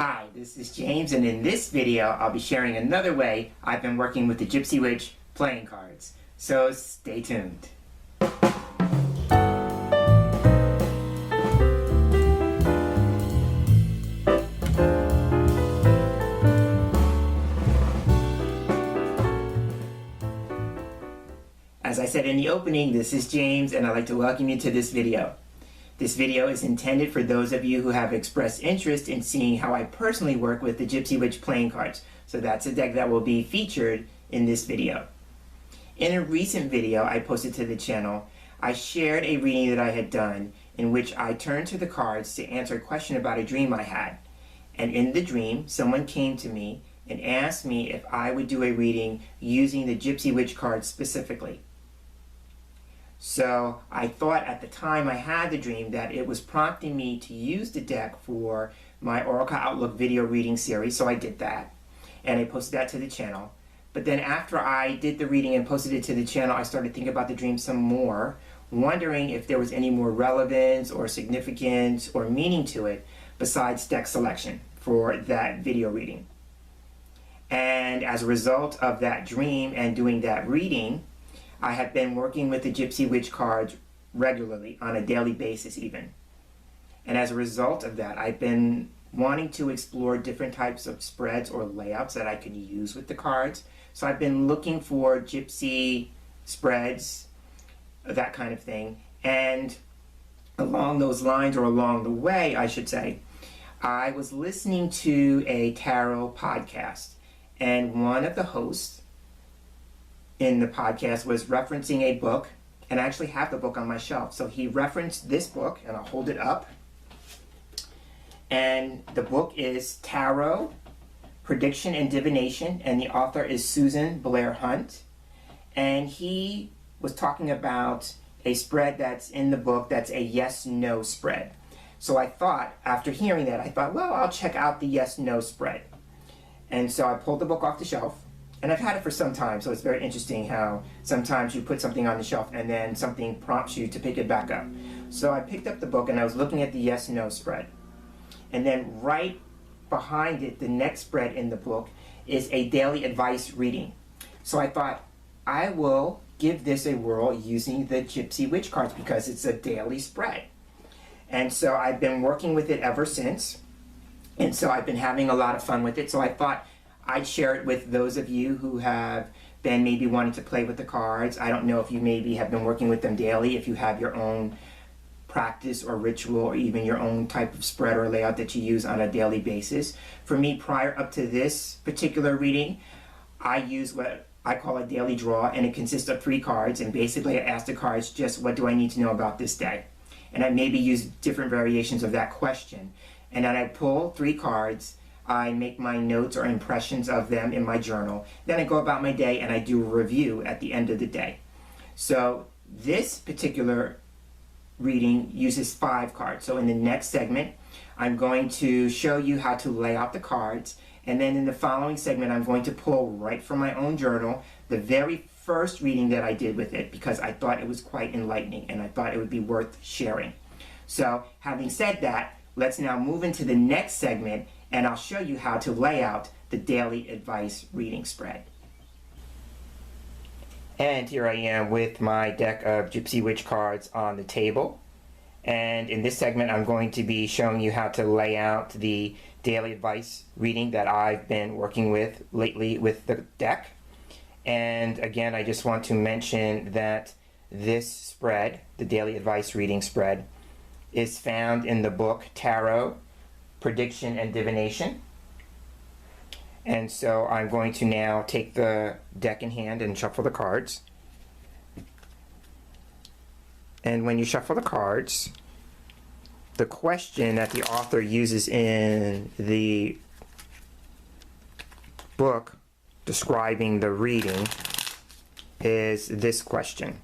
Hi, this is James, and in this video I'll be sharing another way I've been working with the Gypsy Witch playing cards. So stay tuned. As I said in the opening, this is James, and I'd like to welcome you to this video. This video is intended for those of you who have expressed interest in seeing how I personally work with the Gypsy Witch playing cards. So that's a deck that will be featured in this video. In a recent video I posted to the channel, I shared a reading that I had done in which I turned to the cards to answer a question about a dream I had. And in the dream, someone came to me and asked me if I would do a reading using the Gypsy Witch cards specifically. So I thought at the time I had the dream that it was prompting me to use the deck for my Oracle Outlook video reading series, so I did that. And I posted that to the channel. But then after I did the reading and posted it to the channel, I started thinking about the dream some more, wondering if there was any more relevance or significance or meaning to it besides deck selection for that video reading. And as a result of that dream and doing that reading, I have been working with the Gypsy Witch cards regularly, on a daily basis even. And as a result of that, I've been wanting to explore different types of spreads or layouts that I could use with the cards. So I've been looking for Gypsy spreads, that kind of thing. And along those lines, or along the way, I should say, I was listening to a tarot podcast. And one of the hosts in the podcast was referencing a book, and I actually have the book on my shelf. So he referenced this book, and I'll hold it up. And the book is Tarot, Prediction and Divination, and the author is Susyn Blair-Hunt. And he was talking about a spread that's in the book that's a yes-no spread. So I thought, after hearing that, I thought, well, I'll check out the yes-no spread. And so I pulled the book off the shelf. And I've had it for some time, so it's very interesting how sometimes you put something on the shelf and then something prompts you to pick it back up. So I picked up the book and I was looking at the yes-no spread. And then right behind it, the next spread in the book is a daily advice reading. So I thought, I will give this a whirl using the Gypsy Witch cards because it's a daily spread. And so I've been working with it ever since. And so I've been having a lot of fun with it. So I thought I'd share it with those of you who have been maybe wanting to play with the cards. I don't know if you maybe have been working with them daily, if you have your own practice or ritual or even your own type of spread or layout that you use on a daily basis. For me, prior up to this particular reading, I use what I call a daily draw, and it consists of 3 cards, and basically I ask the cards just what do I need to know about this day. And I maybe use different variations of that question. And then I pull 3 cards, I make my notes or impressions of them in my journal. Then I go about my day and I do a review at the end of the day. So this particular reading uses 5 cards. So in the next segment, I'm going to show you how to lay out the cards. And then in the following segment, I'm going to pull right from my own journal the very first reading that I did with it because I thought it was quite enlightening and I thought it would be worth sharing. So having said that, let's now move into the next segment and I'll show you how to lay out the daily advice reading spread. And here I am with my deck of Gypsy Witch cards on the table. And in this segment, I'm going to be showing you how to lay out the daily advice reading that I've been working with lately with the deck. And again, I just want to mention that this spread, the daily advice reading spread, is found in the book Tarot, Prediction and Divination. And so I'm going to now take the deck in hand and shuffle the cards. And when you shuffle the cards, the question that the author uses in the book describing the reading is this question: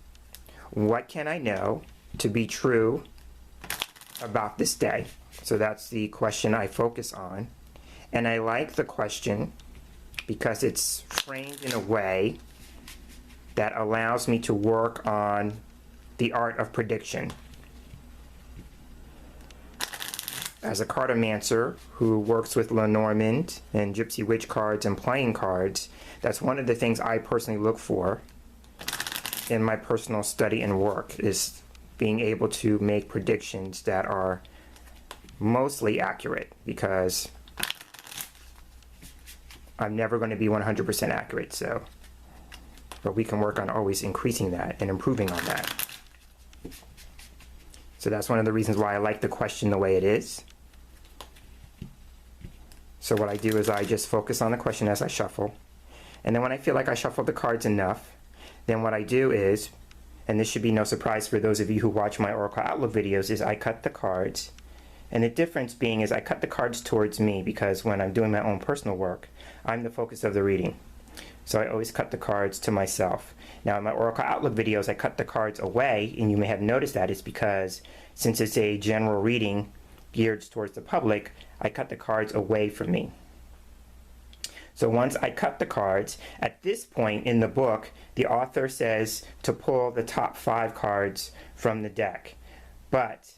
what can I know to be true about this day? So that's the question I focus on. And I like the question because it's framed in a way that allows me to work on the art of prediction. as a cartomancer who works with Lenormand and Gypsy Witch cards and playing cards, that's one of the things I personally look for in my personal study and work, is being able to make predictions that are mostly accurate, because I'm never going to be 100% accurate. So, but we can work on always increasing that and improving on that. So that's one of the reasons why I like the question the way it is. So what I do is I just focus on the question as I shuffle. And then when I feel like I shuffled the cards enough, then what I do is, and this should be no surprise for those of you who watch my Oracle Outlook videos, is I cut the cards. And the difference being is I cut the cards towards me, because when I'm doing my own personal work, I'm the focus of the reading. So I always cut the cards to myself. Now in my Oracle Outlook videos, I cut the cards away, and you may have noticed that. It's because since it's a general reading geared towards the public, I cut the cards away from me. So once I cut the cards, at this point in the book, the author says to pull the top 5 cards from the deck. But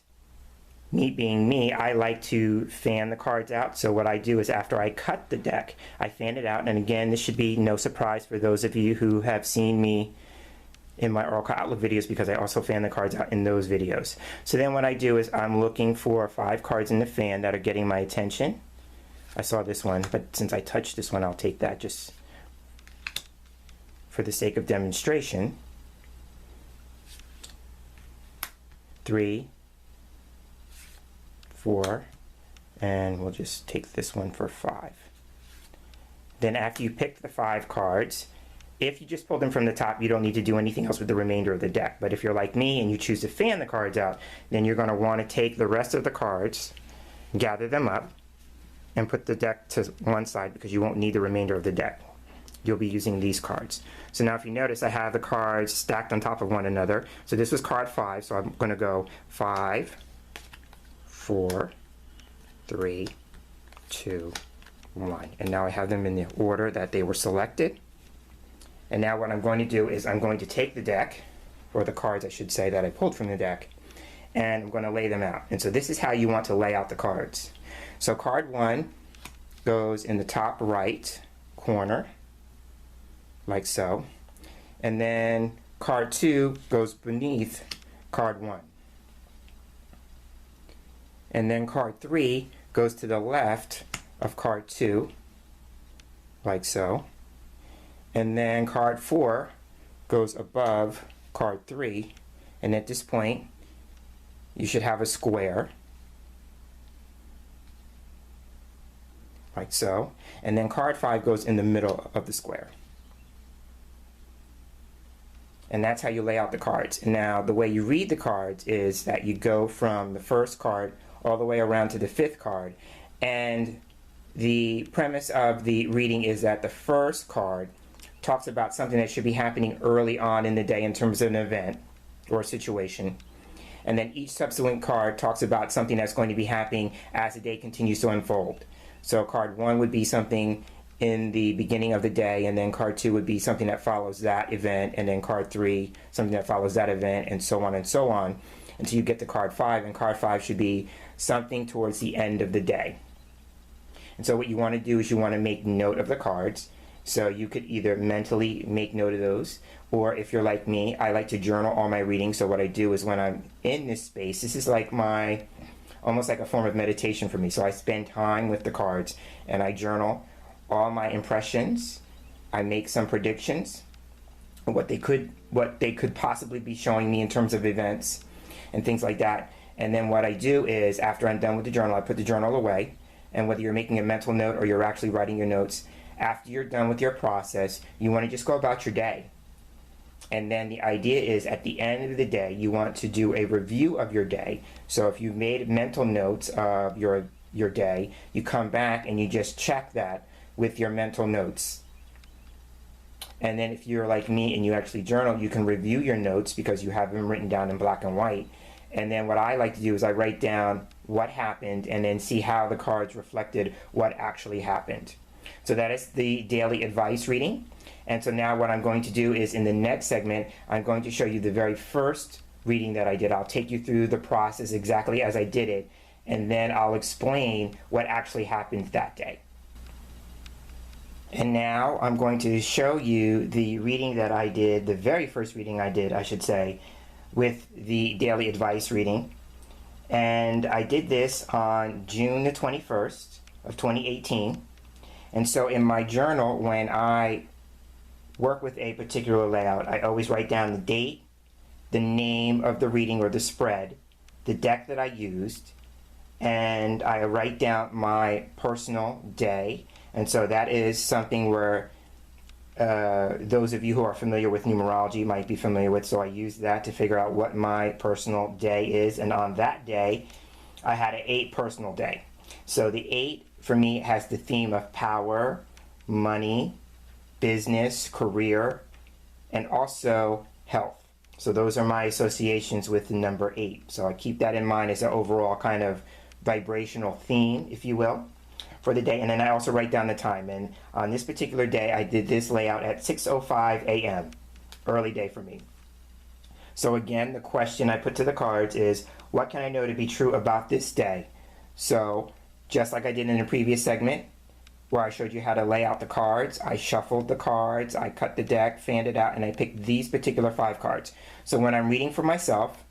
me being me, I like to fan the cards out. So what I do is after I cut the deck, I fan it out. And again, this should be no surprise for those of you who have seen me in my Oracle Outlook videos, because I also fan the cards out in those videos. So then what I do is I'm looking for 5 cards in the fan that are getting my attention. I saw this one, but since I touched this one, I'll take that just for the sake of demonstration. 3, 4, and we'll just take this one for 5. Then after you pick the 5 cards, if you just pull them from the top, you don't need to do anything else with the remainder of the deck. But if you're like me and you choose to fan the cards out, then you're going to want to take the rest of the cards, gather them up, and put the deck to one side, because you won't need the remainder of the deck. You'll be using these cards. So now if you notice, I have the cards stacked on top of one another. So this was card 5, so I'm going to go 5, 4, 3, 2, 1. And now I have them in the order that they were selected. And now what I'm going to do is I'm going to take the deck, or the cards I should say that I pulled from the deck, and I'm going to lay them out. And so this is how you want to lay out the cards. So card 1 goes in the top right corner, like so. And then card 2 goes beneath card 1. And then card 3 goes to the left of card 2, like so. And then card 4 goes above card 3. And at this point, you should have a square, like so. And then card 5 goes in the middle of the square. And that's how you lay out the cards. Now, the way you read the cards is that you go from the first card all the way around to the 5th card. And the premise of the reading is that the first card talks about something that should be happening early on in the day in terms of an event or a situation. And then each subsequent card talks about something that's going to be happening as the day continues to unfold. So card 1 would be something in the beginning of the day, and then card 2 would be something that follows that event, and then card 3 something that follows that event, and so on until you get to card 5. And card 5 should be something towards the end of the day. And so what you want to do is you want to make note of the cards. So you could either mentally make note of those, or if you're like me, I like to journal all my readings. So what I do is when I'm in this space, this is like my, almost like a form of meditation for me. So I spend time with the cards and I journal all my impressions. I make some predictions, what they could possibly be showing me in terms of events and things like that. And then what I do is, after I'm done with the journal, I put the journal away. And whether you're making a mental note or you're actually writing your notes, after you're done with your process, you want to just go about your day. And then the idea is, at the end of the day, you want to do a review of your day. So if you've made mental notes of your day, you come back and you just check that with your mental notes. And then if you're like me and you actually journal, you can review your notes because you have them written down in black and white. And then what I like to do is I write down what happened and then see how the cards reflected what actually happened. So that is the daily advice reading. And so now what I'm going to do is, in the next segment, I'm going to show you the very first reading that I did. I'll take you through the process exactly as I did it. and then I'll explain what actually happened that day. And now I'm going to show you the reading that I did, the very first reading I did, I should say, with the daily advice reading. And I did this on June the 21st of 2018. And so in my journal, when I work with a particular layout, I always write down the date, the name of the reading or the spread, the deck that I used, and I write down my personal day. And so that is something where those of you who are familiar with numerology might be familiar with. So I use that to figure out what my personal day is. And on that day, I had an 8 personal day. So the 8 for me has the theme of power, money, business, career, and also health. So those are my associations with the number 8. So I keep that in mind as an overall kind of vibrational theme, if you will, for the day. And then I also write down the time. And on this particular day, I did this layout at 6:05 a.m. Early day for me. So again, the question I put to the cards is, what can I know to be true about this day? So just like I did in the previous segment, where I showed you how to lay out the cards, I shuffled the cards, I cut the deck, fanned it out, and I picked these particular 5 cards. So when I'm reading for myself,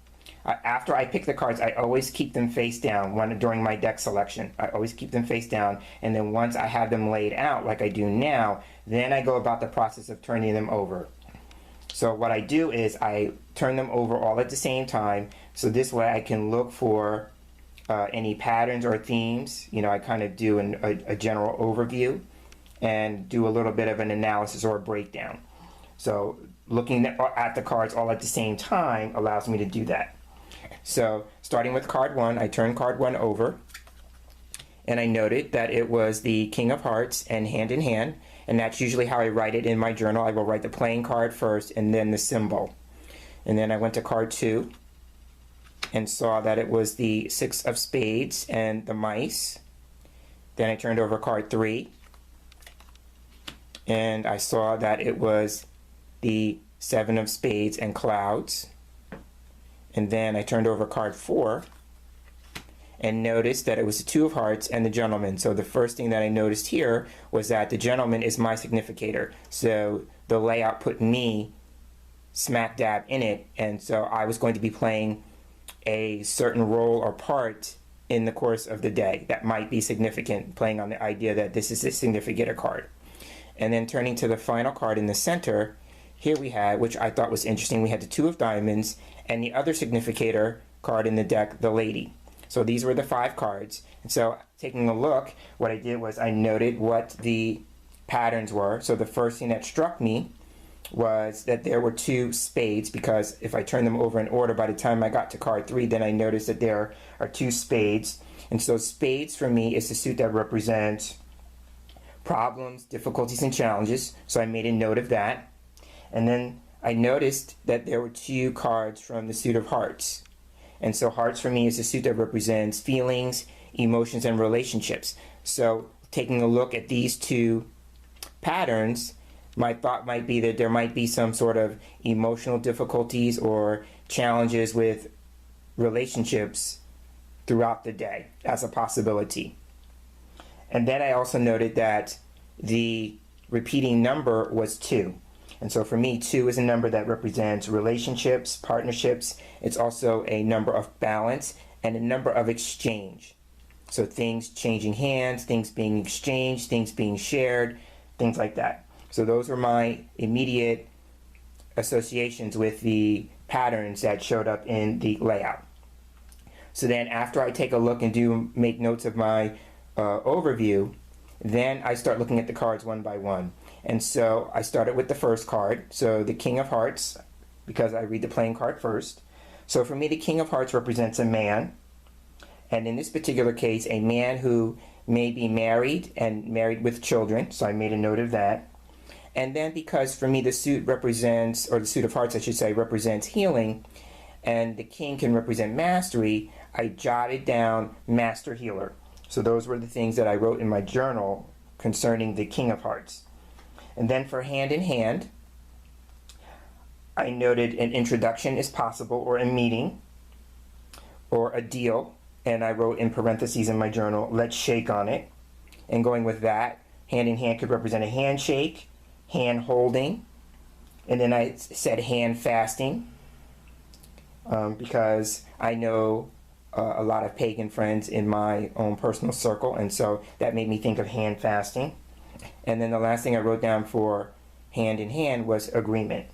after I pick the cards, I always keep them face down during my deck selection. I always keep them face down, and then once I have them laid out like I do now, then I go about the process of turning them over. So what I do is I turn them over all at the same time, so this way I can look for any patterns or themes. You know, I kind of do a general overview and do a little bit of an analysis or a breakdown. So looking at the cards all at the same time allows me to do that. So starting with card 1, I turned card 1 over, and I noted that it was the King of Hearts and Hand in Hand, and that's usually how I write it in my journal. I will write the playing card first and then the symbol. And then I went to card 2 and saw that it was the 6 of Spades and the mice. Then I turned over card 3, and I saw that it was the 7 of Spades and clouds. And then I turned over card 4 and noticed that it was the 2 of Hearts and the Gentleman. So the first thing that I noticed here was that the Gentleman is my significator. So the layout put me smack dab in it, and so I was going to be playing a certain role or part in the course of the day that might be significant, playing on the idea that this is a significator card. And then turning to the final card in the center, here we had, which I thought was interesting, we had the 2 of Diamonds and the other significator card in the deck, the Lady. So these were the 5 cards. And so taking a look, what I did was I noted what the patterns were. So the first thing that struck me was that there were 2 spades, because if I turn them over in order, by the time I got to card 3, then I noticed that there are 2 spades. And so spades for me is the suit that represents problems, difficulties, and challenges. So I made a note of that. And then I noticed that there were 2 cards from the suit of Hearts. And so Hearts for me is a suit that represents feelings, emotions, and relationships. So taking a look at these 2 patterns, my thought might be that there might be some sort of emotional difficulties or challenges with relationships throughout the day as a possibility. And then I also noted that the repeating number was 2. And so for me, 2 is a number that represents relationships, partnerships. It's also a number of balance and a number of exchange. So things changing hands, things being exchanged, things being shared, things like that. So those were my immediate associations with the patterns that showed up in the layout. So then after I take a look and make notes of my overview, then I start looking at the cards one by one. And so I started with the first card, so the King of Hearts, because I read the playing card first. So for me, the King of Hearts represents a man, and in this particular case, a man who may be married and married with children, so I made a note of that. And then because for me the suit represents, or the suit of hearts I should say, represents healing, and the king can represent mastery, I jotted down master healer. So those were the things that I wrote in my journal concerning the King of Hearts. And then for Hand in Hand, I noted an introduction is possible, or a meeting, or a deal. and I wrote in parentheses in my journal, let's shake on it. And going with that, hand in hand could represent a handshake, hand holding, and then I said hand fasting, because I know a lot of pagan friends in my own personal circle, and so that made me think of hand fasting. And then the last thing I wrote down for hand in hand was agreement.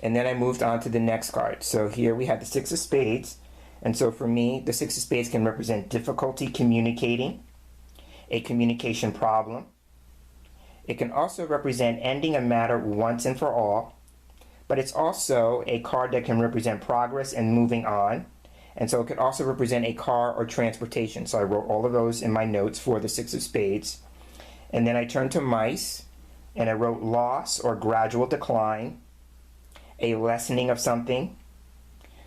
And then I moved on to the next card. So here we have the Six of Spades. And so for me, the Six of Spades can represent difficulty communicating, a communication problem. It can also represent ending a matter once and for all, but it's also a card that can represent progress and moving on. And so it could also represent a car or transportation. So I wrote all of those in my notes for the Six of Spades. And then I turned to mice, and I wrote loss or gradual decline, a lessening of something,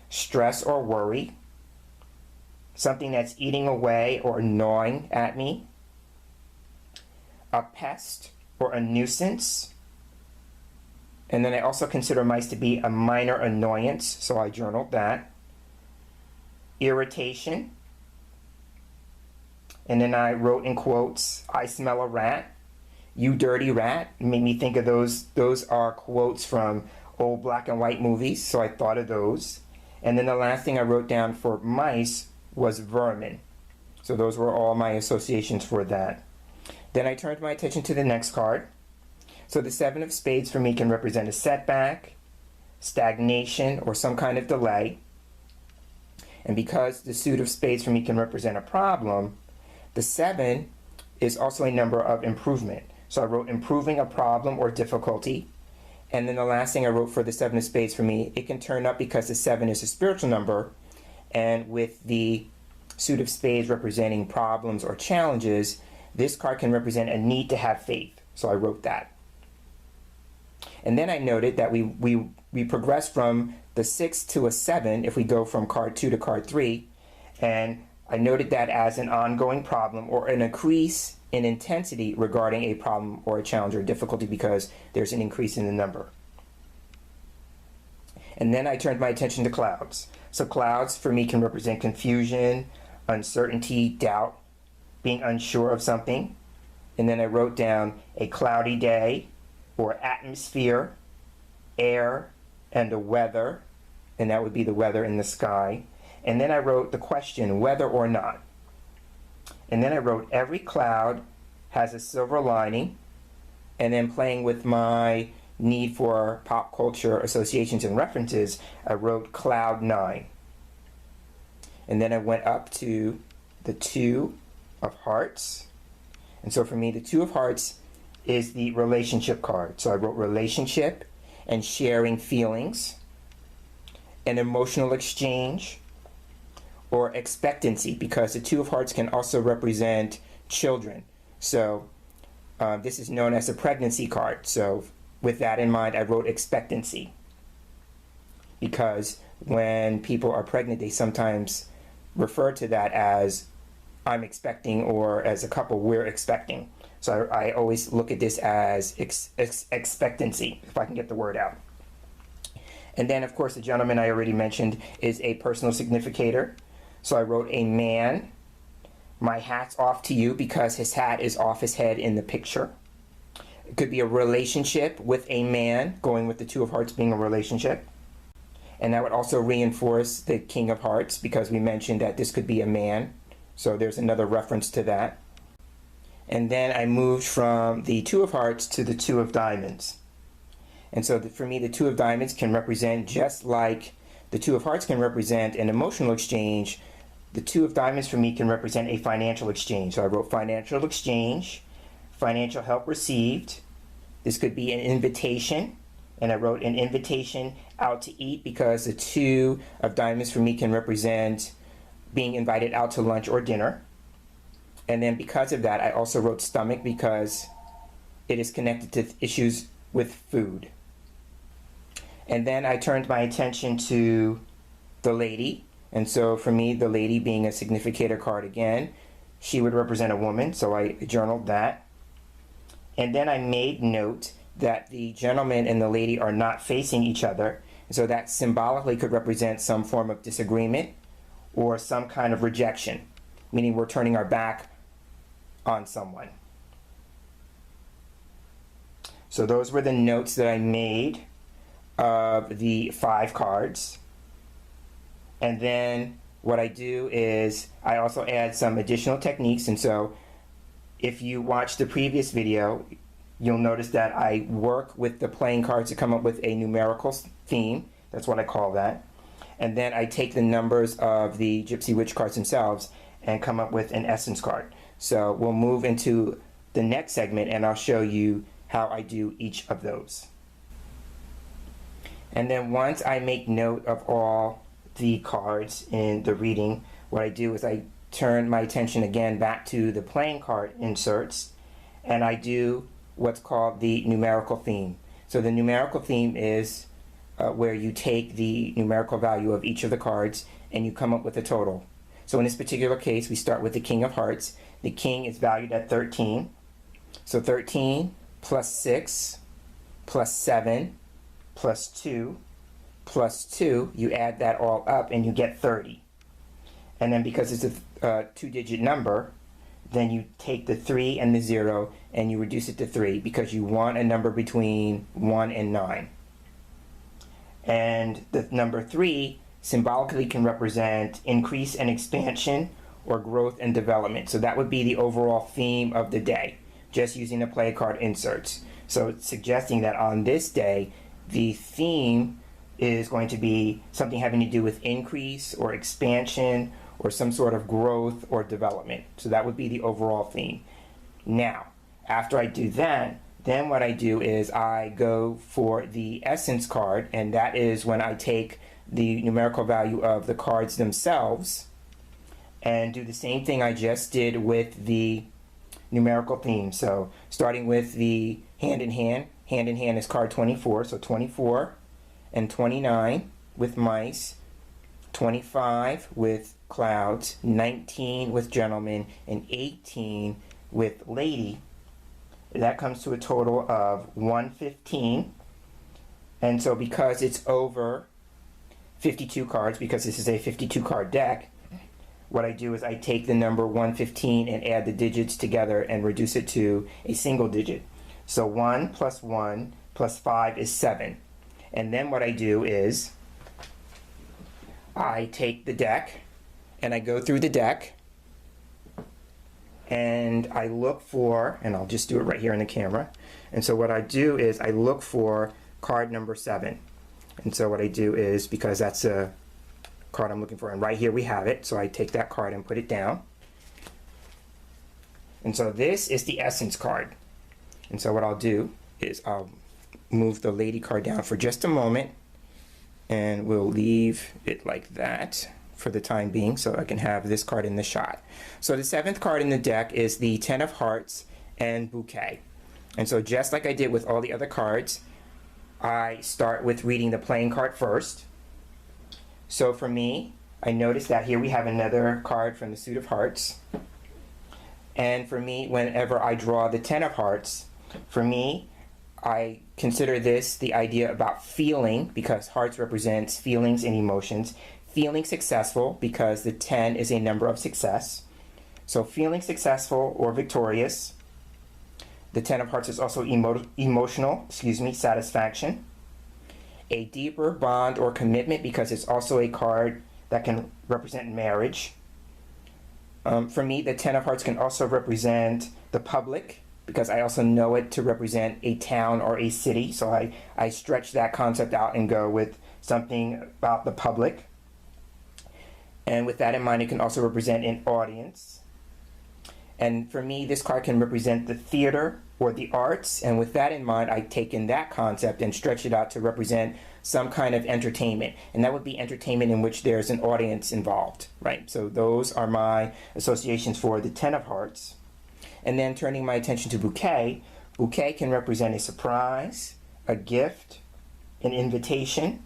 stress or worry, something that's eating away or gnawing at me, a pest or a nuisance. And then I also consider mice to be a minor annoyance, so I journaled that. Irritation. And then I wrote in quotes, I smell a rat, you dirty rat. It made me think of those. Those are quotes from old black and white movies, so I thought of those. And then the last thing I wrote down for mice was vermin. So those were all my associations for that. Then I turned my attention to the next card. So the Seven of Spades for me can represent a setback, stagnation, or some kind of delay. And because the suit of spades for me can represent a problem, the 7 is also a number of improvement. So I wrote improving a problem or difficulty. And then the last thing I wrote for the 7 of spades for me, it can turn up because the 7 is a spiritual number. And with the suit of spades representing problems or challenges, this card can represent a need to have faith. So I wrote that. And then I noted that we progress from the 6 to a 7 if we go from card 2 to card 3. And I noted that as an ongoing problem or an increase in intensity regarding a problem or a challenge or difficulty because there's an increase in the number. And then I turned my attention to clouds. So clouds for me can represent confusion, uncertainty, doubt, being unsure of something. And then I wrote down a cloudy day or atmosphere, air, and the weather. And that would be the weather in the sky. And then I wrote the question, whether or not. And then I wrote every cloud has a silver lining. And then playing with my need for pop culture associations and references, I wrote cloud 9. And then I went up to the 2 of hearts. And so for me, the 2 of hearts is the relationship card. So I wrote relationship and sharing feelings, an emotional exchange, or expectancy, because the 2 of hearts can also represent children. So this is known as a pregnancy card. So with that in mind, I wrote expectancy, because when people are pregnant, they sometimes refer to that as I'm expecting, or as a couple, we're expecting. So I always look at this as expectancy, if I can get the word out. And then, of course, the gentleman I already mentioned is a personal significator. So I wrote a man. My hat's off to you, because his hat is off his head in the picture. It could be a relationship with a man, going with the 2 of hearts being a relationship. And that would also reinforce the King of Hearts, because we mentioned that this could be a man. So there's another reference to that. And then I moved from the 2 of hearts to the 2 of diamonds. And so for me, the 2 of diamonds can represent, just like the 2 of hearts can represent an emotional exchange, the 2 of diamonds for me can represent a financial exchange. So I wrote financial exchange, financial help received. This could be an invitation. And I wrote an invitation out to eat, because the 2 of diamonds for me can represent being invited out to lunch or dinner. And then because of that, I also wrote stomach, because it is connected to issues with food. And then I turned my attention to the lady. And so for me, the lady being a significator card again, she would represent a woman. So I journaled that. And then I made note that the gentleman and the lady are not facing each other. So that symbolically could represent some form of disagreement or some kind of rejection, meaning we're turning our back on someone. So those were the notes that I made of the 5 cards. And then what I do is I also add some additional techniques. And so if you watch the previous video, you'll notice that I work with the playing cards to come up with a numerical theme. That's what I call that. And then I take the numbers of the Gypsy Witch cards themselves and come up with an essence card. So we'll move into the next segment and I'll show you how I do each of those. And then once I make note of all the cards in the reading, what I do is I turn my attention again back to the playing card inserts, and I do what's called the numerical theme. So the numerical theme is where you take the numerical value of each of the cards and you come up with a total. So in this particular case, we start with the King of Hearts. The King is valued at 13. So 13 plus 6 plus 7 plus 2 plus 2, you add that all up and you get 30. And then because it's a 2-digit number, then you take the 3 and the 0 and you reduce it to 3 because you want a number between 1 and 9. And the number 3 symbolically can represent increase and expansion or growth and development. So that would be the overall theme of the day, just using the play card inserts. So it's suggesting that on this day, the theme is going to be something having to do with increase or expansion or some sort of growth or development. So that would be the overall theme. Now, after I do that, then what I do is I go for the essence card, and that is when I take the numerical value of the cards themselves and do the same thing I just did with the numerical theme. So starting with the hand in hand is card 24, so 24 and 29 with mice, 25 with clouds, 19 with gentleman, and 18 with lady. That comes to a total of 115. And so because it's over 52 cards, because this is a 52 card deck, what I do is I take the number 115 and add the digits together and reduce it to a single digit. So 1 plus 1 plus 5 is 7. And then what I do is I take the deck and I go through the deck and I look for, and I'll just do it right here in the camera. And so what I do is I look for card number 7. And so what I do is, because that's a card I'm looking for, and right here we have it, so I take that card and put it down. And so this is the essence card. And so what I'll do is I'll move the lady card down for just a moment, and we'll leave it like that for the time being so I can have this card in the shot. So the 7th card in the deck is the 10 of Hearts and Bouquet. And so just like I did with all the other cards, I start with reading the playing card first. So for me, I notice that here we have another card from the suit of hearts. And for me, whenever I draw the 10 of Hearts, for me, I consider this the idea about feeling, because hearts represents feelings and emotions. Feeling successful, because the 10 is a number of success. So feeling successful or victorious. The 10 of Hearts is also emotional, satisfaction. A deeper bond or commitment, because it's also a card that can represent marriage. For me, the 10 of Hearts can also represent the public, because I also know it to represent a town or a city. So I stretch that concept out and go with something about the public. And with that in mind, it can also represent an audience. And for me, this card can represent the theater or the arts. And with that in mind, I take in that concept and stretch it out to represent some kind of entertainment. And that would be entertainment in which there's an audience involved, right? So those are my associations for the 10 of Hearts. And then turning my attention to Bouquet, Bouquet can represent a surprise, a gift, an invitation,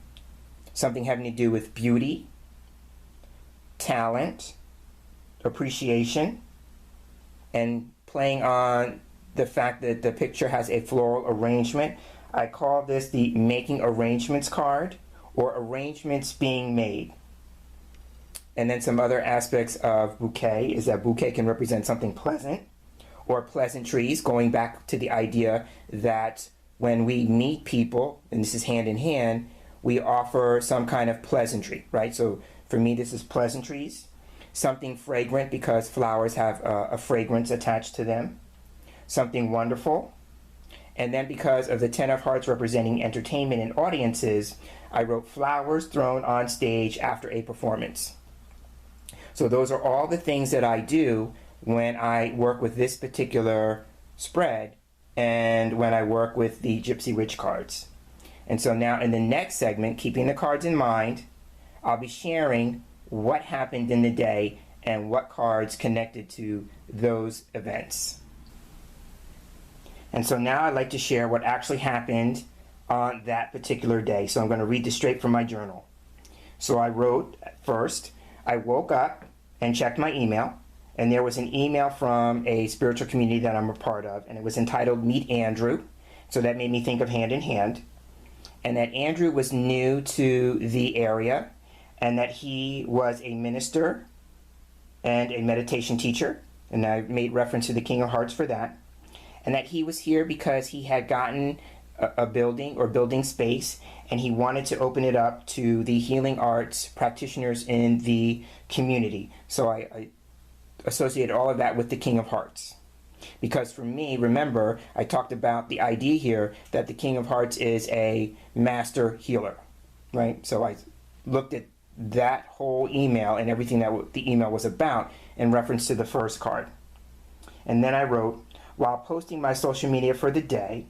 something having to do with beauty, talent, appreciation, and playing on the fact that the picture has a floral arrangement. I call this the making arrangements card, or arrangements being made. And then some other aspects of bouquet is that bouquet can represent something pleasant or pleasantries, going back to the idea that when we meet people, and this is hand in hand, we offer some kind of pleasantry, right? So for me, this is pleasantries. Something fragrant because flowers have a fragrance attached to them. Something wonderful. And then because of the Ten of Hearts representing entertainment and audiences, I wrote flowers thrown on stage after a performance. So those are all the things that I do when I work with this particular spread and when I work with the Gypsy Witch cards. And so now in the next segment, keeping the cards in mind, I'll be sharing what happened in the day and what cards connected to those events. And so now I'd like to share what actually happened on that particular day. So I'm going to read this straight from my journal. So I wrote first, I woke up and checked my email, and there was an email from a spiritual community that I'm a part of, and it was entitled Meet Andrew. So that made me think of Hand in Hand. And that Andrew was new to the area, and that he was a minister and a meditation teacher. And I made reference to the King of Hearts for that. And that he was here because he had gotten a building or building space, and he wanted to open it up to the healing arts practitioners in the community. So I associated all of that with the King of Hearts. Because for me, remember, I talked about the idea here that the King of Hearts is a master healer, right? So I looked at that whole email and everything that the email was about in reference to the first card. And then I wrote, while posting my social media for the day,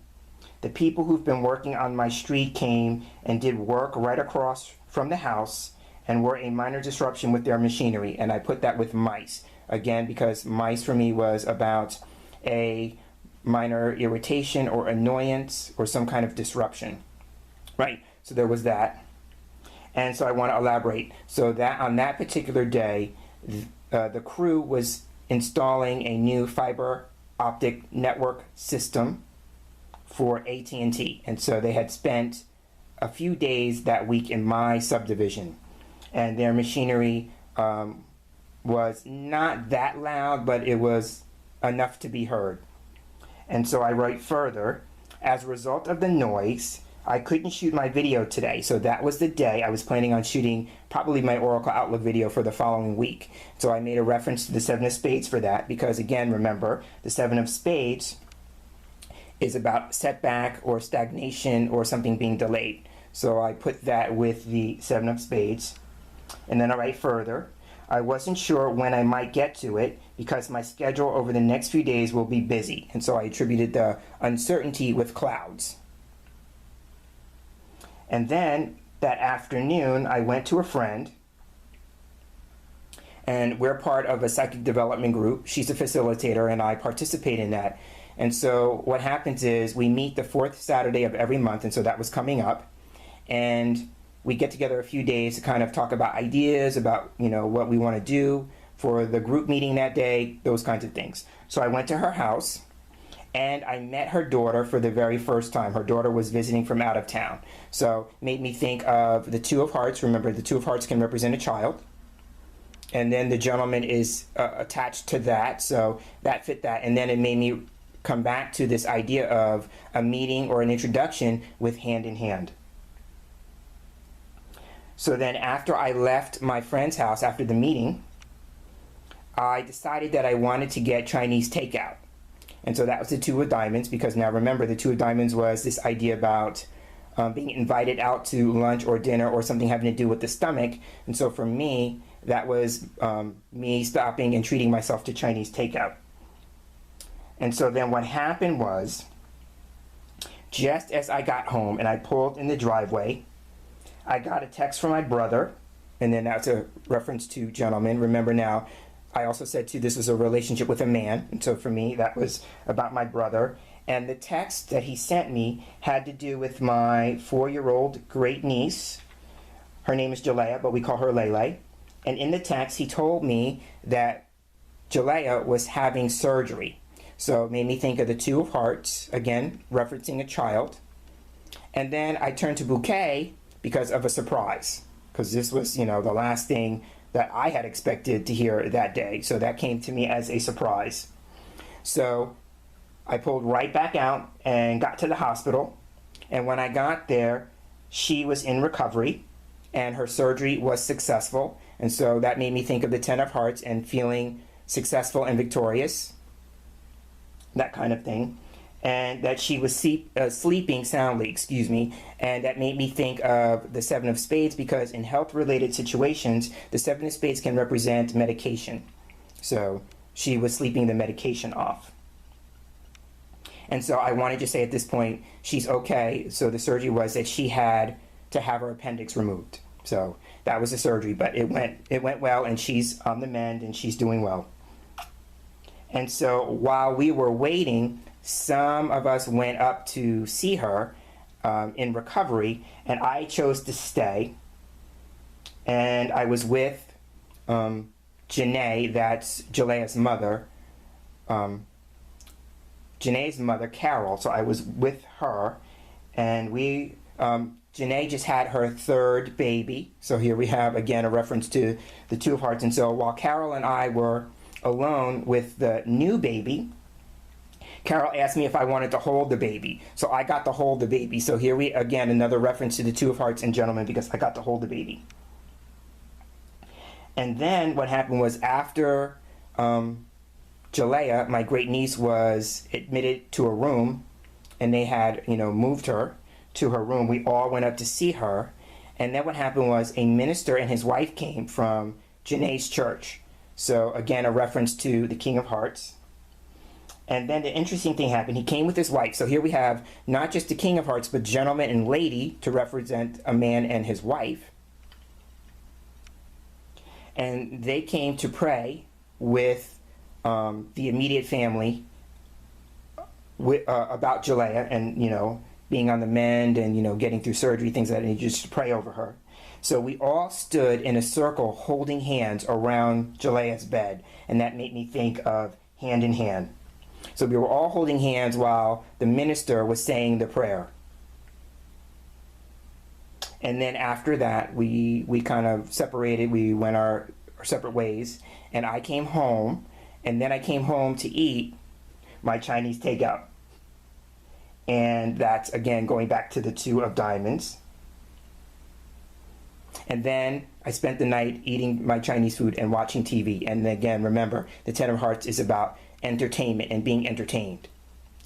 the people who've been working on my street came and did work right across from the house and were a minor disruption with their machinery. And I put that with mice, again, because mice for me was about a minor irritation or annoyance or some kind of disruption, right? So there was that. And so I want to elaborate. So that on that particular day, the crew was installing a new fiber optic network system for AT&T. And so they had spent a few days that week in my subdivision. And their machinery was not that loud, but it was enough to be heard. And so I write further, as a result of the noise, I couldn't shoot my video today. So that was the day I was planning on shooting probably my Oracle Outlook video for the following week. So I made a reference to the Seven of Spades for that because, again, remember, the Seven of Spades is about setback or stagnation or something being delayed. So I put that with the Seven of Spades. And then I write further, I wasn't sure when I might get to it because my schedule over the next few days will be busy. And so I attributed the uncertainty with clouds. And then that afternoon, I went to a friend, and we're part of a psychic development group. She's a facilitator, and I participate in that. And so what happens is we meet the fourth Saturday of every month, and so that was coming up. And we get together a few days to kind of talk about ideas, about, what we want to do for the group meeting that day, those kinds of things. So I went to her house, and I met her daughter for the very first time. Her daughter was visiting from out of town. So made me think of the Two of Hearts. Remember, the Two of Hearts can represent a child. And then the gentleman is attached to that, so that fit that. And then it made me come back to this idea of a meeting or an introduction with Hand in Hand. So then after I left my friend's house after the meeting, I decided that I wanted to get Chinese takeout. And so that was the Two of Diamonds, because now remember, the Two of Diamonds was this idea about being invited out to lunch or dinner or something having to do with the stomach. And so for me, that was me stopping and treating myself to Chinese takeout. And so then what happened was, just as I got home and I pulled in the driveway, I got a text from my brother, and then that's a reference to gentlemen. Remember now, I also said too, this was a relationship with a man, and so for me, that was about my brother. And the text that he sent me had to do with my 4-year-old great niece. Her name is Jalea, but we call her Lele. And in the text, he told me that Jalea was having surgery. So it made me think of the Two of Hearts, again, referencing a child. And then I turned to bouquet because of a surprise. Because this was, the last thing that I had expected to hear that day. So that came to me as a surprise. So I pulled right back out and got to the hospital. And when I got there, she was in recovery and her surgery was successful. And so that made me think of the Ten of Hearts and feeling successful and victorious, that kind of thing. And that she was sleeping soundly, and that made me think of the Seven of Spades, because in health-related situations, the Seven of Spades can represent medication. So she was sleeping the medication off. And so I wanted to say at this point, she's okay. So the surgery was that she had to have her appendix removed. So that was the surgery, but it went well, and she's on the mend, and she's doing well. And so while we were waiting, some of us went up to see her in recovery, and I chose to stay. And I was with Janae, that's Jalea's mother, Janae's mother, Carol. So I was with her, and Janae just had her third baby. So here we have, again, a reference to the Two of Hearts. And so while Carol and I were alone with the new baby, Carol asked me if I wanted to hold the baby. So I got to hold the baby. So here we, again, another reference to the Two of Hearts and Gentlemen, because I got to hold the baby. And then what happened was, after Jalea, my great niece, was admitted to a room, and they had, moved her to her room, we all went up to see her. And then what happened was, a minister and his wife came from Janae's church. So again, a reference to the King of Hearts. And then the interesting thing happened. He came with his wife. So here we have not just the King of Hearts, but gentleman and lady to represent a man and his wife. And they came to pray with the immediate family about Jalea and, being on the mend and, getting through surgery, things like that, and just to pray over her. So we all stood in a circle holding hands around Jalea's bed. And that made me think of hand in hand. So we were all holding hands while the minister was saying the prayer. And then after that, we kind of separated. We went our separate ways. And I came home. And then I came home to eat my Chinese takeout. And that's, again, going back to the Two of Diamonds. And then I spent the night eating my Chinese food and watching TV. And again, remember, the Ten of Hearts is about entertainment and being entertained.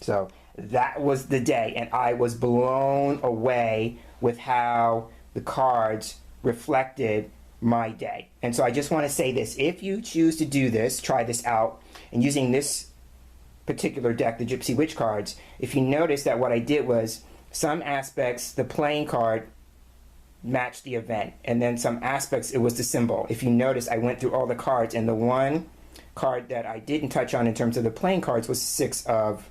So that was the day, and I was blown away with how the cards reflected my day. And so I just want to say this: if you choose to do this, try this out, and using this particular deck, the Gypsy Witch cards, if you notice that what I did was, some aspects, the playing card matched the event, and then some aspects, it was the symbol. If you notice, I went through all the cards, and the one card that I didn't touch on in terms of the playing cards was Six of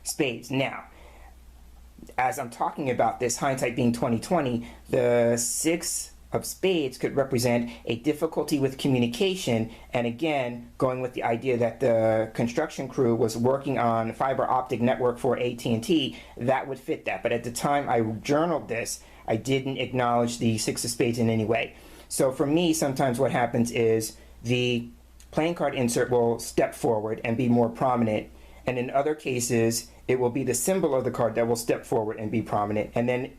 Spades. Now, as I'm talking about this, hindsight being 2020, the Six of Spades could represent a difficulty with communication, and again, going with the idea that the construction crew was working on fiber optic network for AT&T, that would fit that. But at the time I journaled this, I didn't acknowledge the Six of Spades in any way. So for me, sometimes what happens is the playing card insert will step forward and be more prominent, and in other cases it will be the symbol of the card that will step forward and be prominent, and then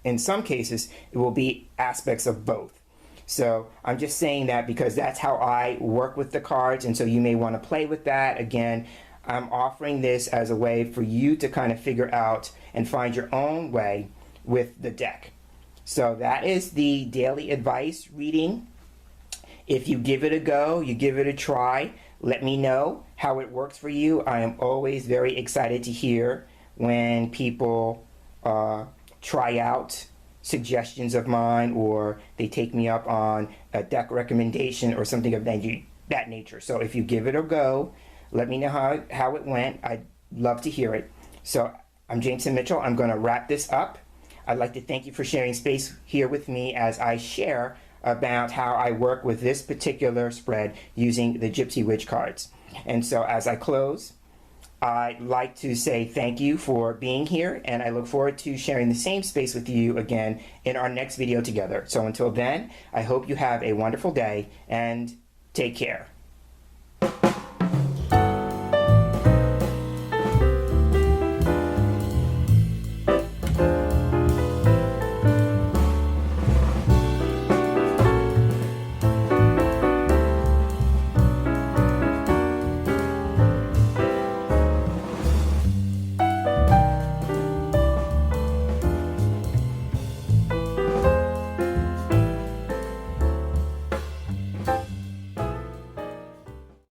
in some cases it will be aspects of both. So I'm just saying that because that's how I work with the cards, and so you may want to play with that. Again, I'm offering this as a way for you to kind of figure out and find your own way with the deck. So that is the daily advice reading. If you give it a go, you give it a try, let me know how it works for you. I am always very excited to hear when people try out suggestions of mine, or they take me up on a deck recommendation or something of that nature. So if you give it a go, let me know how it went. I'd love to hear it. So I'm Jameson Mitchell. I'm going to wrap this up. I'd like to thank you for sharing space here with me as I share about how I work with this particular spread using the Gypsy Witch cards. And so as I close, I'd like to say thank you for being here, and I look forward to sharing the same space with you again in our next video together. So until then, I hope you have a wonderful day, and take care.